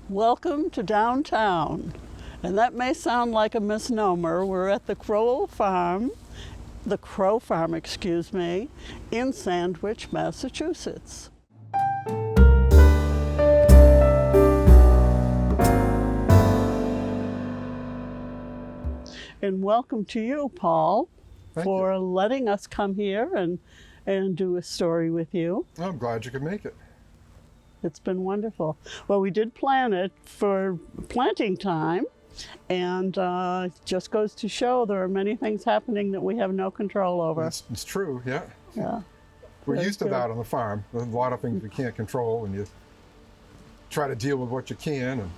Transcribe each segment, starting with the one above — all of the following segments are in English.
Welcome to downtown. And that may sound like a misnomer. We're at the Crow Farm, in Sandwich, Massachusetts. And welcome to you, Paul, for letting us come here and do a story with you. I'm glad you could make it. It's been wonderful. Well, we did plan it for planting time, and just goes to show there are many things happening that we have no control over. It's true, yeah. Yeah. We're Very used to good. that on the farm. There's a lot of things we can't control, and you try to deal with what you can.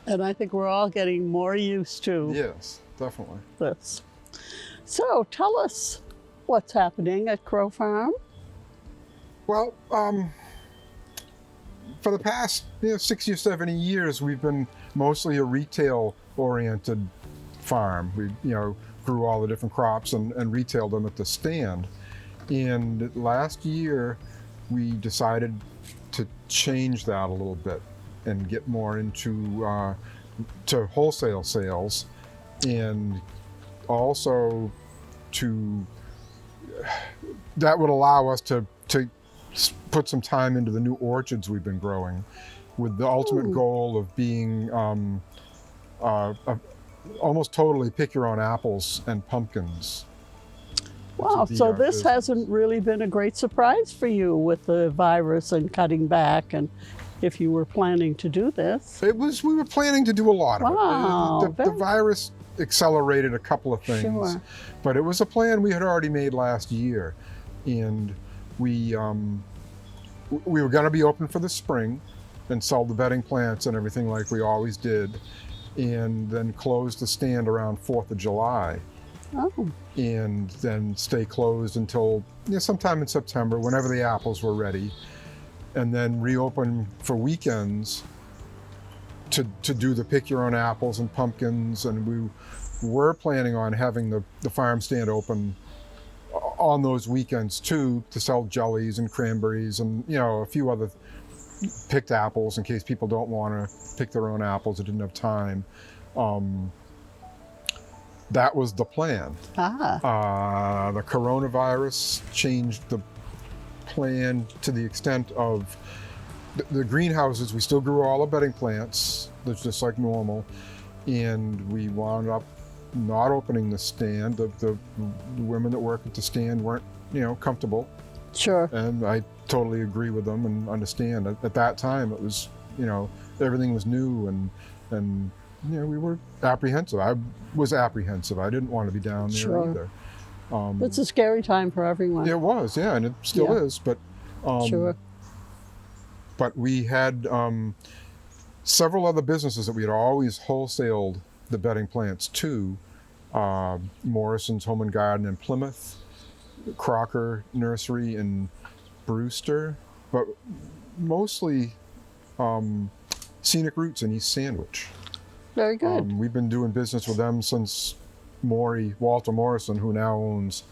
And I think we're all getting more used to Yes, definitely. this. So tell us what's happening at Crow Farm. Well, for the past 60 or 70 years, we've been mostly a retail-oriented farm. We, grew all the different crops and retailed them at the stand. And last year, we decided to change that a little bit and get more into to wholesale sales, and also that would allow us to put some time into the new orchards we've been growing, with the ultimate goal of being almost totally pick your own apples and pumpkins. Wow, so this hasn't really been a great surprise for you with the virus and cutting back, and if you were planning to do this. We were planning to do a lot of Wow, it. The virus accelerated a couple of things, Sure. but it was a plan we had already made last year. And we were going to be open for the spring and sell the bedding plants and everything like we always did, and then close the stand around 4th of July, Oh, and then stay closed until sometime in September, whenever the apples were ready, and then reopen for weekends to do the pick your own apples and pumpkins. And we were planning on having the farm stand open on those weekends too, to sell jellies and cranberries and a few other picked apples in case people don't want to pick their own apples or didn't have time. That was the plan. The coronavirus changed the plan to the extent of the greenhouses. We still grew all the bedding plants, that's just like normal, and we wound up not opening the stand. The women that work at the stand weren't, comfortable. sure. And I totally agree with them and understand. At that time, it was, everything was new, and we were apprehensive. I was apprehensive. I didn't want to be down there Sure. either. It's a scary time for everyone. It was, yeah, and it still is. But Sure. But we had several other businesses that we had always wholesaled the bedding plants to. Morrison's Home and Garden in Plymouth, Crocker Nursery in Brewster, but mostly Scenic Roots in East Sandwich. Very good. We've been doing business with them since Walter Morrison, who now owns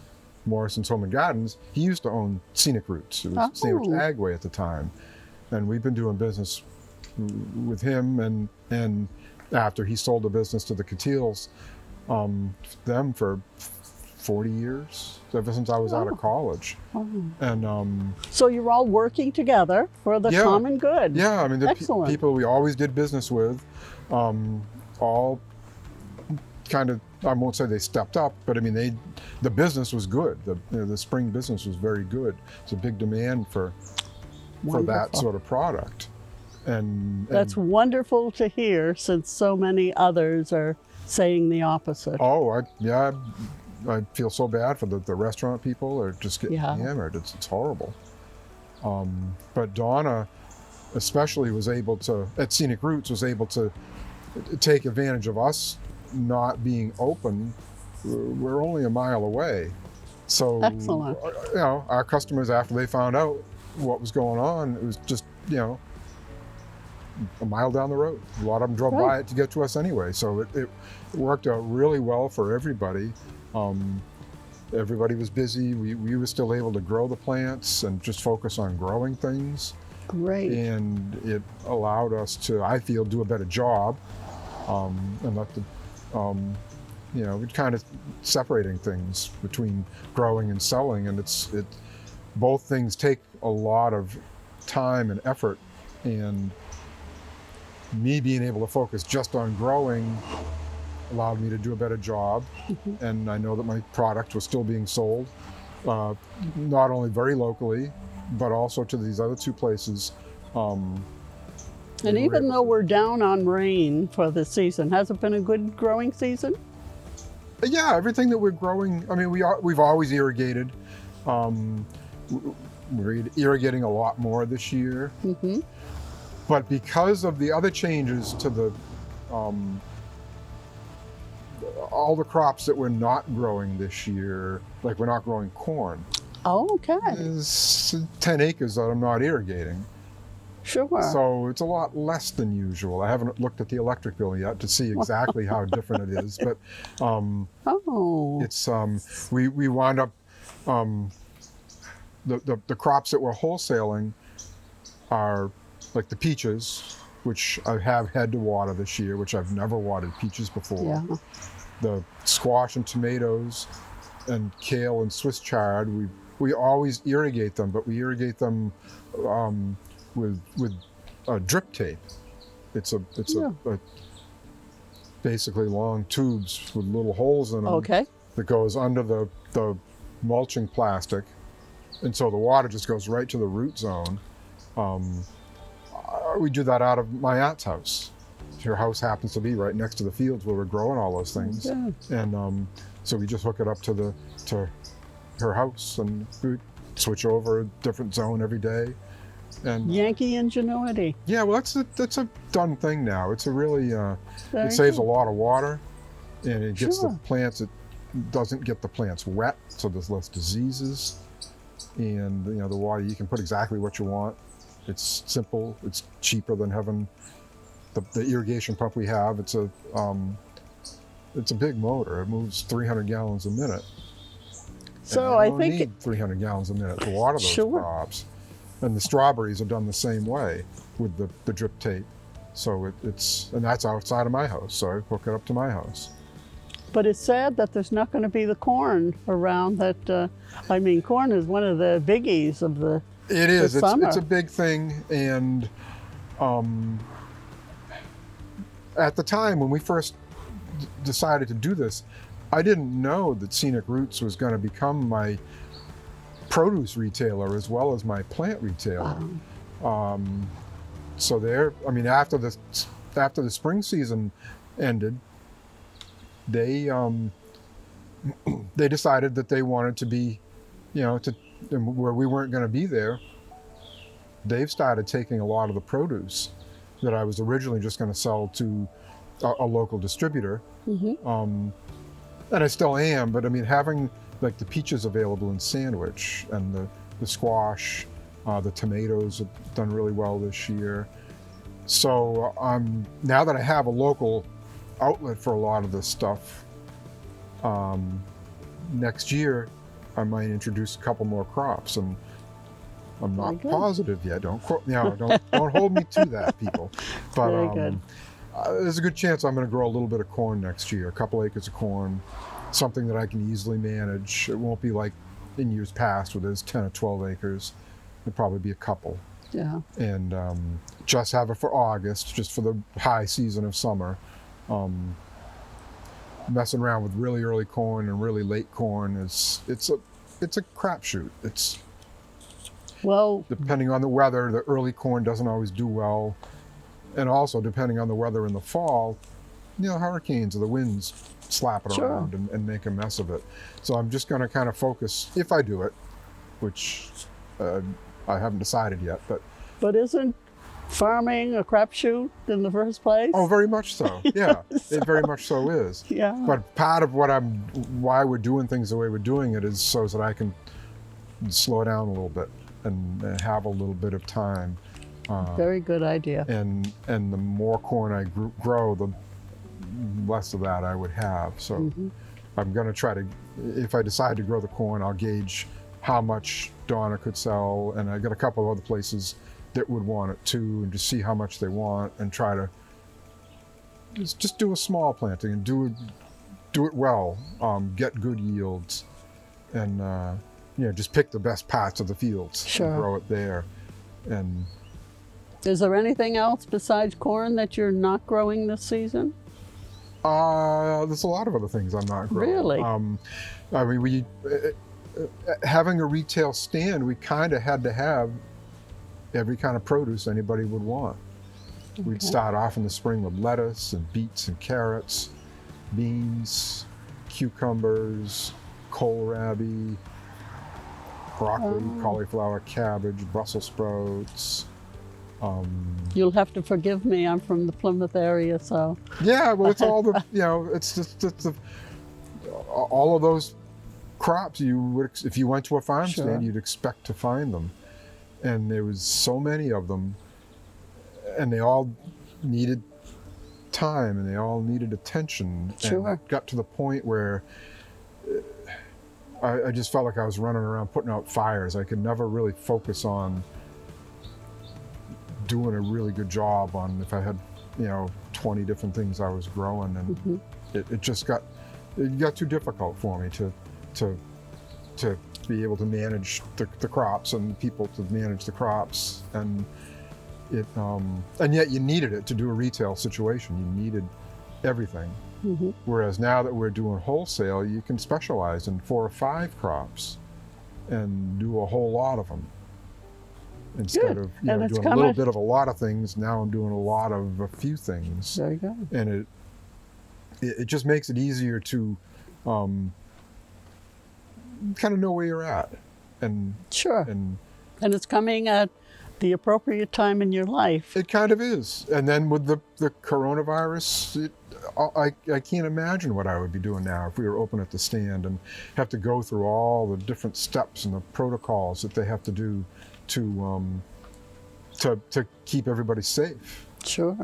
Morrison's Home and Gardens, he used to own Scenic Roots. It was Sandwich Agway at the time. And we've been doing business with him, and after he sold the business to the Catils, them for 40 years, ever since I was out of college. And So you're all working together for the common good. yeah, I mean, the Excellent. people we always did business with, all kind of, I won't say they stepped up, but I mean, the business was good. The spring business was very good. It's a big demand for that Wonderful. sort of product. And That's wonderful to hear, since so many others are saying the opposite. I feel so bad for the restaurant people. Are just getting Yeah. hammered. It's horrible. But Donna, especially, was able to, at Scenic Roots, was able to take advantage of us not being open. We're only a mile away, so Excellent. Our customers, after they found out what was going on, it was just a mile down the road. A lot of them drove by it to get to us anyway, so it worked out really well for everybody. Everybody was busy. We were still able to grow the plants and just focus on growing things. Great. and it allowed us to, I feel, do a better job, and let the, kind of separating things between growing and selling, and both things take a lot of time and effort, and me being able to focus just on growing allowed me to do a better job. And I know that my product was still being sold, not only very locally, but also to these other two places. And even though we're down on rain for the season, has it been a good growing season? Yeah, everything that we're growing, I mean, we've always irrigated. We're irrigating a lot more this year. But because of the other changes to the all the crops that we're not growing this year, like we're not growing corn, Oh, okay. there's 10 acres that I'm not irrigating. Sure. So it's a lot less than usual. I haven't looked at the electric bill yet to see exactly how different it is, but it's we wound up the crops that we're wholesaling are like the peaches, which I have had to water this year, which I've never watered peaches before. Yeah. The squash and tomatoes and kale and Swiss chard, we always irrigate them, but we irrigate them with drip tape. It's basically long tubes with little holes in them. Okay. That goes under the mulching plastic, and so the water just goes right to the root zone. We do that out of my aunt's house. Her house happens to be right next to the fields where we're growing all those things, and so we just hook it up to her house, and we switch over a different zone every day. And Yankee ingenuity. yeah, well, that's a done thing now. It's a really Very it saves good. a lot of water, and it gets the Sure. plants. It doesn't get the plants wet, so there's less diseases. And the water, you can put exactly what you want. It's simple. It's cheaper than having the irrigation pump we have. It's a big motor. It moves 300 gallons a minute. So and I you don't think need 300 gallons a minute to water those Sure. crops. And the strawberries are done the same way with the drip tape. So and that's outside of my house. So I hook it up to my house. But it's sad that there's not going to be the corn around that. I mean, corn is one of the biggies of the. It is. This summer. It's a big thing, and at the time when we first decided to do this, I didn't know that Scenic Roots was going to become my produce retailer as well as my plant retailer. So after the spring season ended, they decided that they wanted to be, where we weren't going to be there. They've started taking a lot of the produce that I was originally just going to sell to a local distributor, and I still am. But I mean, having like the peaches available in Sandwich, and the squash, the tomatoes have done really well this year. So now that I have a local outlet for a lot of this stuff, next year I might introduce a couple more crops, and I'm Very not good. positive yet. Don't quote, don't hold me to that, people. But Very good. There's a good chance I'm going to grow a little bit of corn next year, a couple acres of corn, something that I can easily manage. It won't be like in years past where there's 10 or 12 acres. It'll probably be a couple. Yeah. And just have it for August, just for the high season of summer. Messing around with really early corn and really late corn it's a crapshoot. It's Well, depending on the weather. The early corn doesn't always do well, and also depending on the weather in the fall, hurricanes or the winds slap it Sure. around and make a mess of it. So I'm just going to kind of focus, if I do it, which I haven't decided yet, but isn't farming a crapshoot in the first place? oh, very much so. Yeah, it very much so is. Yeah. But part of why we're doing things the way we're doing it is so that I can slow down a little bit and have a little bit of time. Very good idea. And the more corn I grow, the less of that I would have. So I'm going to try to, if I decide to grow the corn, I'll gauge how much Donna could sell, and I got a couple of other places that would want it too, and just see how much they want, and try to just do a small planting and do it well, get good yields, and just pick the best parts of the fields Sure. and grow it there. And Is there anything else besides corn that you're not growing this season? there's a lot of other things I'm not growing. Really? I mean, we having a retail stand, we kind of had to have every kind of produce anybody would want. We'd start off in the spring with lettuce and beets and carrots, beans, cucumbers, kohlrabi, broccoli, cauliflower, cabbage, Brussels sprouts. You'll have to forgive me. I'm from the Plymouth area, so Yeah, well, it's all the it's just all of those crops you would, if you went to a farm Sure. stand, you'd expect to find them, and there was so many of them, and they all needed time and they all needed attention. Sure. And it got to the point where I just felt like I was running around putting out fires. I could never really focus on doing a really good job on if I had 20 different things I was growing, and it just got too difficult for me to be able to manage the crops and people to manage the crops, and and yet you needed it to do a retail situation. You needed everything. Whereas now that we're doing wholesale, you can specialize in 4 or 5 crops and do a whole lot of them. Instead Good. of And it's doing a come little at- bit of a lot of things, now I'm doing a lot of a few things. there you go. And it just makes it easier to kind of know where you're at. And Sure. and And it's coming at the appropriate time in your life. it kind of is. And then with the coronavirus, I can't imagine what I would be doing now if we were open at the stand and have to go through all the different steps and the protocols that they have to do to keep everybody safe. Sure.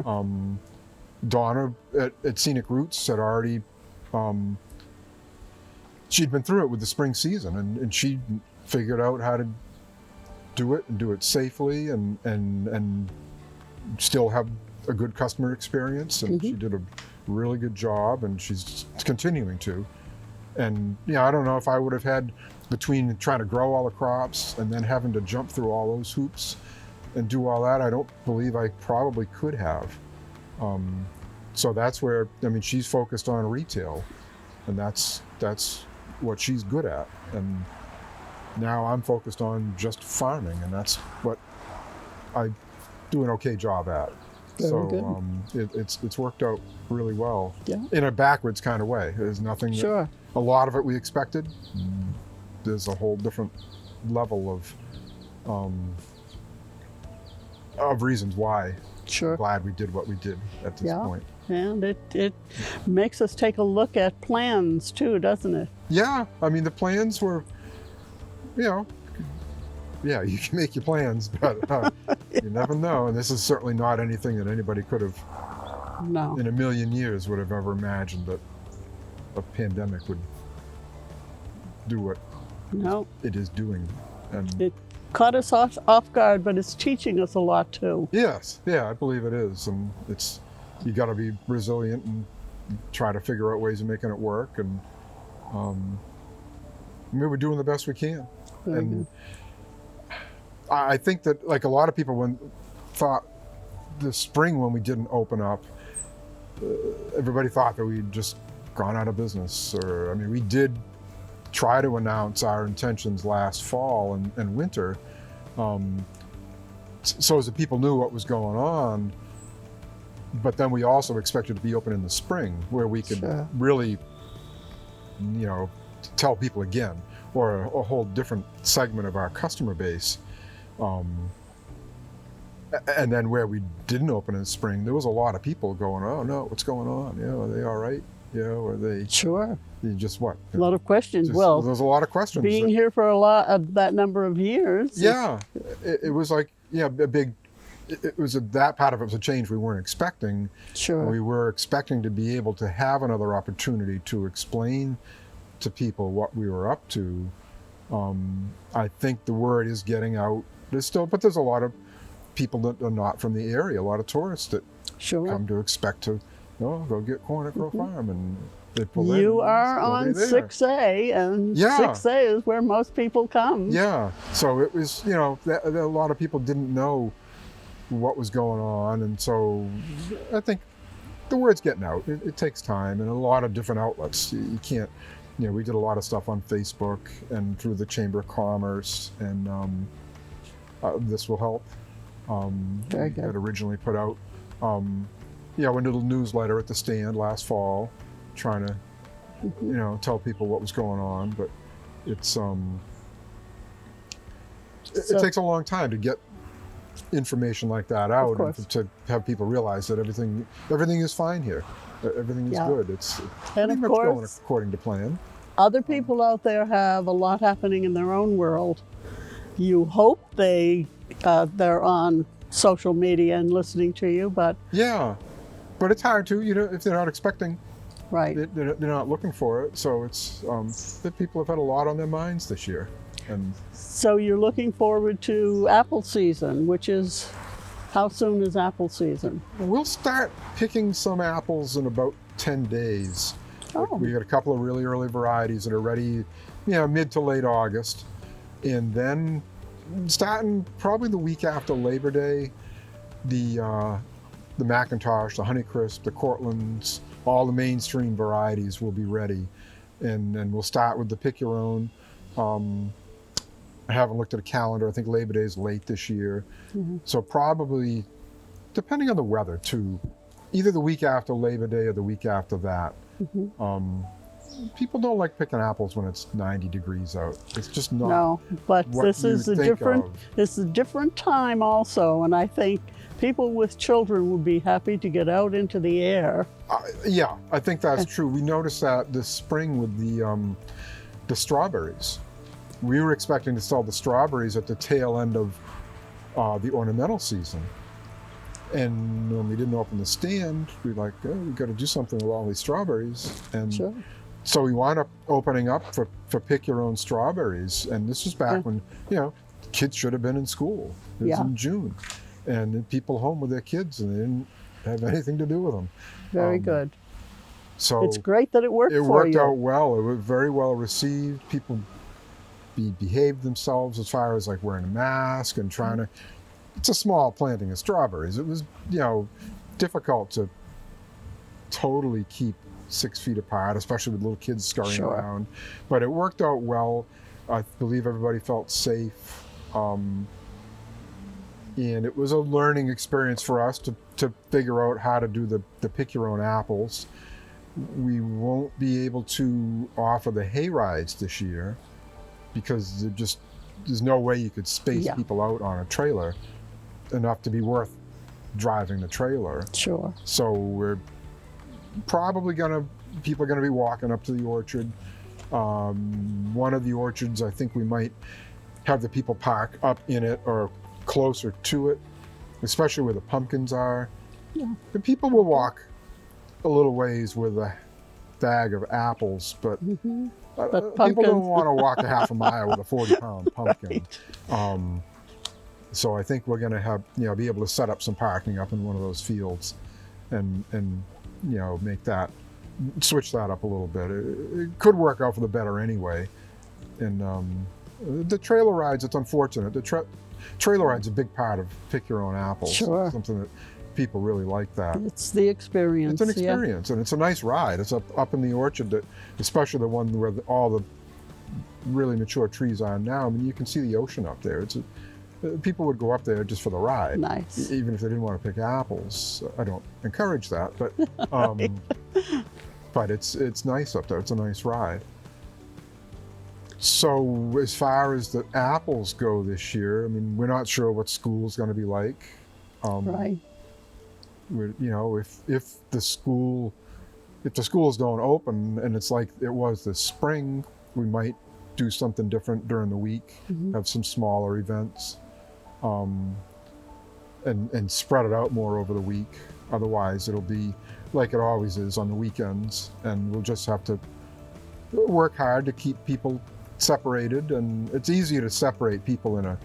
Donna at Scenic Roots had already, she'd been through it with the spring season, and she figured out how to do it and do it safely and still have a good customer experience. And she did a really good job, and she's continuing to. And I don't know if I would have had, between trying to grow all the crops and then having to jump through all those hoops and do all that, I don't believe I probably could have. So that's where, she's focused on retail, and that's what she's good at. And now I'm focused on just farming, and that's what I do an okay job at. Very good. It's worked out really well. Yeah. In a backwards kind of way. There's nothing that, Sure. a lot of it we expected. There's a whole different level of reasons why I'm Sure. glad we did what we did at this Yeah. point. And it makes us take a look at plans too, doesn't it? Yeah, the plans were, yeah, you can make your plans, but you never know. And this is certainly not anything that anybody could have, No. in a million years, would have ever imagined that a pandemic would do what No. it is doing. And It caught us off guard, but it's teaching us a lot too. yes, yeah, I believe it is. And you got to be resilient and try to figure out ways of making it work. And we're doing the best we can. Very And I think that, like a lot of people thought this spring when we didn't open up, everybody thought that we'd just gone out of business. Or, we did try to announce our intentions last fall and winter, so as the people knew what was going on. But then we also expected to be open in the spring, where we could Sure. really, tell people again, or a whole different segment of our customer base. And then where we didn't open in the spring, there was a lot of people going, "Oh no, what's going on? Are they all right? Are they Sure. just what?" A lot of questions. Just- Well, there's a lot of questions. being here for that number of years. Yeah, it was like, a big. It was that part of it was a change we weren't expecting. Sure. We were expecting to be able to have another opportunity to explain to people what we were up to. I think the word is getting out. There's a lot of people that are not from the area, a lot of tourists that Sure. come to expect to, go get corn at Crow Farm, and they pull in. You and are there's nobody on there. 6A, and Yeah. 6A is where most people come. Yeah, so it was, a lot of people didn't know what was going on, and so I think the word's getting out. It takes time, and a lot of different outlets. You can't, we did a lot of stuff on Facebook and through the Chamber of Commerce, and this will help. Very We good. had originally put out, a little newsletter at the stand last fall, trying to, tell people what was going on, but it's it So- takes a long time to get information like that out, course. and to have people realize that everything is fine here. Everything is Yeah. good. It's And pretty of much going course, according to plan. other people out there have a lot happening in their own world. You hope they're on social media and listening to you, but Yeah, but it's hard to, if they're not expecting, right. they're not looking for it. So it's that people have had a lot on their minds this year, and So you're looking forward to apple season, which is, how soon is apple season? we'll start picking some apples in about 10 days. Oh. We got a couple of really early varieties that are ready, mid to late August. And then starting probably the week after Labor Day, the McIntosh, the Honeycrisp, the Cortlands, all the mainstream varieties will be ready. And then we'll start with the Pick Your Own. I haven't looked at a calendar. I think Labor Day is late this year. So probably, depending on the weather too, either the week after Labor Day or the week after that. People don't like picking apples when it's 90 degrees out. It's just not. No, but what this is you'd a think different. of. This is a different time also, and I think people with children would be happy to get out into the air. Yeah, I think that's true. We noticed that this spring with the strawberries. We were expecting to sell the strawberries at the tail end of the ornamental season. And when we didn't open the stand, we were like, we got to do something with all these strawberries. And Sure. so we wound up opening up for Pick Your Own strawberries. And this was back when, kids should have been in school. It was Yeah. in June. And people home with their kids, and they didn't have anything to do with them. Very good. So It's great that it worked it for worked you. out well. It was very well received. People behaved themselves as far as like wearing a mask and trying to. It's a small planting of strawberries. It was, difficult to totally keep 6 feet apart, especially with little kids scurrying Sure. around. But it worked out well. I believe everybody felt safe. And it was a learning experience for us to figure out how to do the Pick Your Own apples. We won't be able to offer the hay rides this year because there's no way you could space Yeah. people out on a trailer enough to be worth driving the trailer. Sure. So we're probably people are gonna be walking up to the orchard. One of the orchards, I think we might have the people park up in it or closer to it, especially where the pumpkins are. Yeah. The people will walk a little ways with a bag of apples, but But people pumpkins- don't want to walk a half a mile with a 40-pound pumpkin. So I think we're going to have, be able to set up some parking up in one of those fields, and switch that up a little bit. It could work out for the better anyway. And the trailer rides, it's unfortunate. The trailer ride's a big part of Pick Your Own Apples. Sure. Something that people really like that. It's the experience. It's an yeah. experience, and it's a nice ride. It's up in the orchard, especially the one where all the really mature trees are now. I mean, you can see the ocean up there. People would go up there just for the ride, Nice. even if they didn't want to pick apples. I don't encourage that, but but it's nice up there. It's a nice ride. So as far as the apples go this year, I mean, we're not sure what school's going to be like. Right. If the schools don't open and it's like it was this spring, we might do something different during the week, have some smaller events, and spread it out more over the week. Otherwise, it'll be like it always is on the weekends, and we'll just have to work hard to keep people separated. And it's easier to separate people in a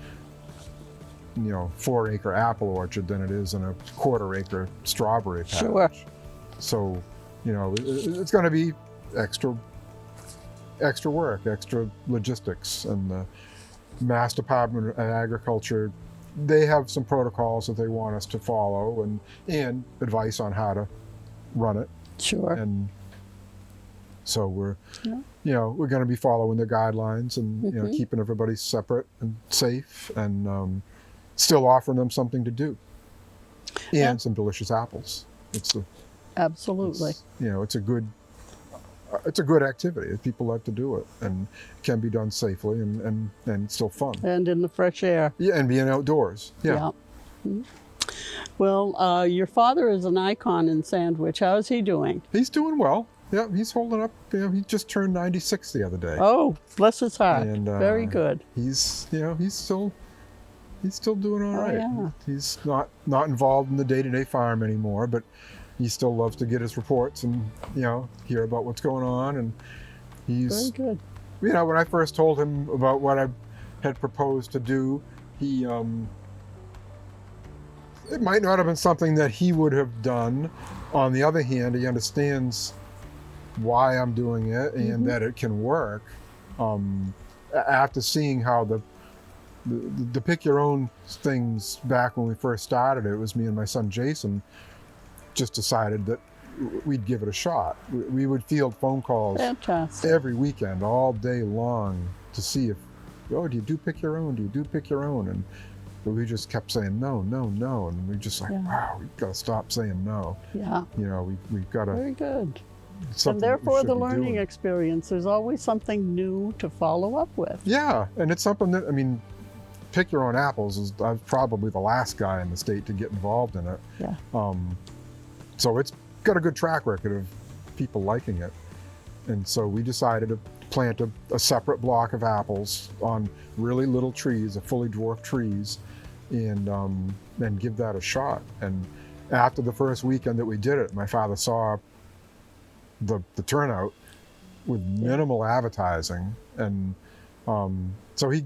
4-acre apple orchard than it is in a 1/4-acre strawberry patch. Sure. So, it's going to be extra work, extra logistics, and the Mass Department of Agriculture, they have some protocols that they want us to follow, and advice on how to run it. Sure. And so we're going to be following the guidelines and keeping everybody separate and safe, and still offering them something to do, and some delicious apples. Absolutely. It's a good activity. People like to do it, and it can be done safely and still fun. And in the fresh air. Yeah, and being outdoors. Yeah. Mhm. Well, your father is an icon in Sandwich. How is he doing? He's doing well. Yeah, he's holding up. He just turned 96 the other day. Oh, bless his heart. And, Very good. He's still doing all right. Yeah. He's not involved in the day-to-day farm anymore, but he still loves to get his reports and hear about what's going on. And he's Very good. when I first told him about what I had proposed to do, he it might not have been something that he would have done. On the other hand, he understands why I'm doing it and that it can work. After seeing how the pick your own things back when we first started, it was me and my son Jason just decided that we'd give it a shot. We would field phone calls Fantastic. every weekend, all day long, to see if, do you do pick your own? Do you do pick your own? And we just kept saying no, no, no, and we just wow, we've got to stop saying no. Yeah. We've got to. Very good. Something And that we therefore, should the be learning doing. experience, there's always something new to follow up with. Yeah, and it's something that, pick your own apples is I was probably the last guy in the state to get involved in it. Yeah. So it's got a good track record of people liking it. And so we decided to plant a separate block of apples on really little trees, fully dwarfed trees, and give that a shot. And after the first weekend that we did it, my father saw the turnout with minimal advertising, and so he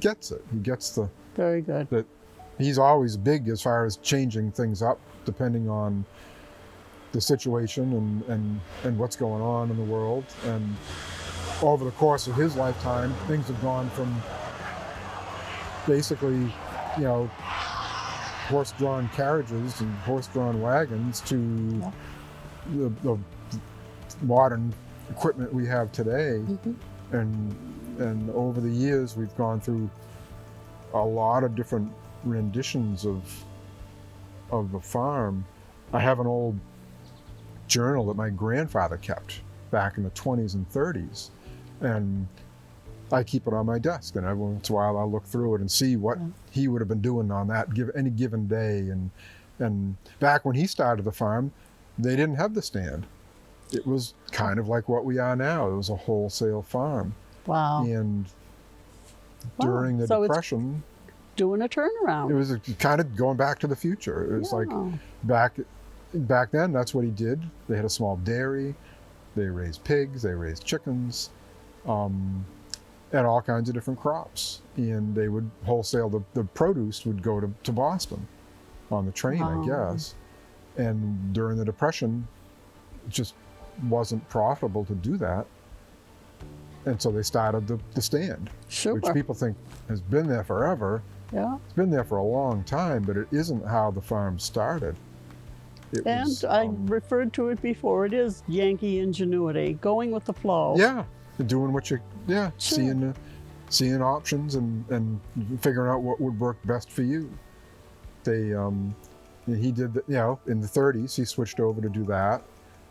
gets it. He gets Very good. that he's always big as far as changing things up depending on the situation and what's going on in the world. And over the course of his lifetime, things have gone from basically, horse-drawn carriages and horse-drawn wagons to the modern equipment we have today. And over the years, we've gone through a lot of different renditions of the farm. I have an old journal that my grandfather kept back in the 20s and 30s, and I keep it on my desk, and every once in a while I'll look through it and see what he would have been doing on any given day. And back when he started the farm, they didn't have the stand. It was kind of like what we are now. It was a wholesale farm. Wow. And during the So it's Depression, doing a turnaround. it was kind of going back to the future. It was like back then, that's what he did. They had a small dairy, they raised pigs, they raised chickens, and all kinds of different crops. And they would wholesale, the produce would go to Boston on the train, I guess. And during the Depression, it just wasn't profitable to do that. And so they started the stand, Sure. which people think has been there forever. Yeah. It's been there for a long time, but it isn't how the farm started. And I referred to it before. It is Yankee ingenuity, going with the flow. Yeah, doing what you, Sure. seeing options and figuring out what would work best for you. He did, in the 30s, he switched over to do that.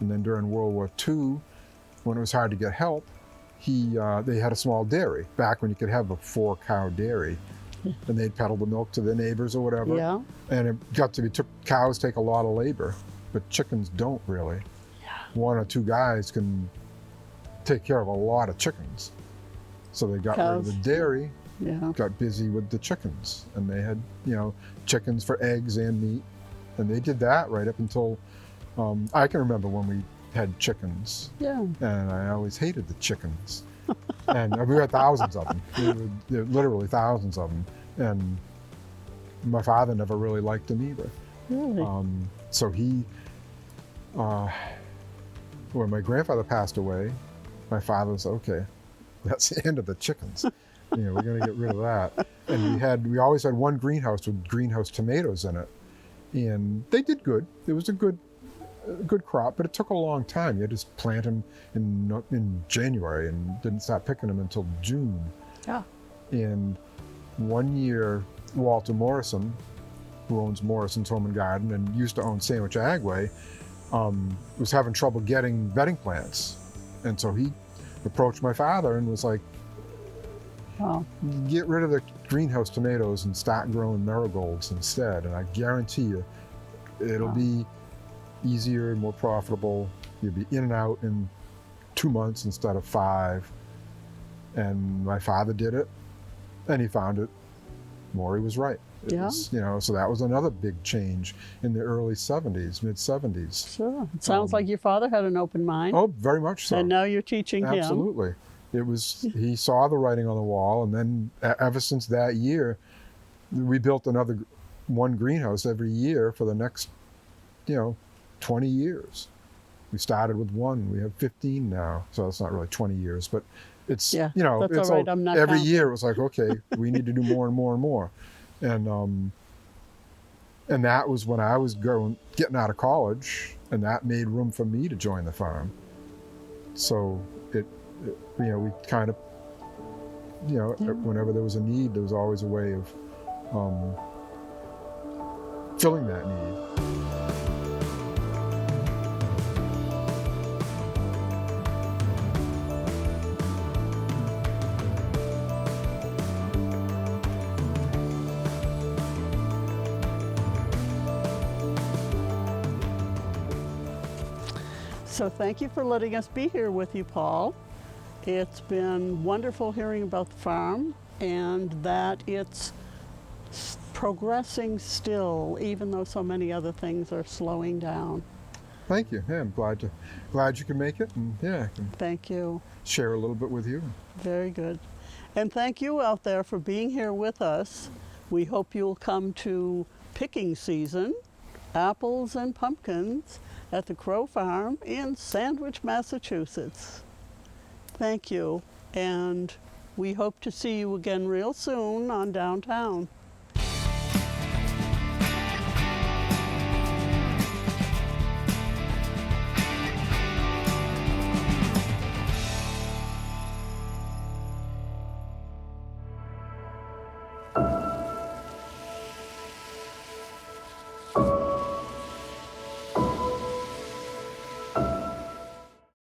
And then during World War II, when it was hard to get help, they had a small dairy, back when you could have a 4-cow dairy. And they'd peddle the milk to their neighbors or whatever. Yeah. And it got to be, cows take a lot of labor, but chickens don't really. Yeah. 1 or 2 guys can take care of a lot of chickens. So they got rid of the dairy, Yeah. got busy with the chickens. And they had, chickens for eggs and meat. And they did that right up until, I can remember when we had chickens. Yeah. And I always hated the chickens. And we had thousands of them. Literally thousands of them. And my father never really liked him either. Really? So he, when my grandfather passed away, my father was okay. That's the end of the chickens. We're going to get rid of that. And we always had one greenhouse with greenhouse tomatoes in it, and they did good. It was a good crop, but it took a long time. You had to plant them in January and didn't start picking them until June. Yeah. And one year, Walter Morrison, who owns Morrison's Home and Garden and used to own Sandwich Agway, was having trouble getting bedding plants. And so he approached my father and was like, Wow. get rid of the greenhouse tomatoes and start growing marigolds instead. And I guarantee you, it'll be easier and more profitable. You'll be in and out in 2 months instead of 5. And my father did it, and he found it. Maury was right. It was, so that was another big change in the early 70s, mid 70s. Sure. It sounds like your father had an open mind. Oh, very much so. And now you're teaching him. Absolutely. It was, he saw the writing on the wall, and then ever since that year, we built another one greenhouse every year for the next, 20 years. We started with one, we have 15 now, so it's not really 20 years, but it's, that's it's all right. I'm not every counting. year it was like, okay, we need to do more and more and more. And that was when I was getting out of college, and that made room for me to join the farm. So we kind of, whenever there was a need, there was always a way of filling that need. So thank you for letting us be here with you, Paul. It's been wonderful hearing about the farm and that it's progressing still, even though so many other things are slowing down. Thank you. Yeah, I'm glad you can make it, and I can Thank you. share a little bit with you. Very good. And thank you out there for being here with us. We hope you'll come to picking season, apples and pumpkins, at the Crow Farm in Sandwich, Massachusetts. Thank you, and we hope to see you again real soon on Downtown.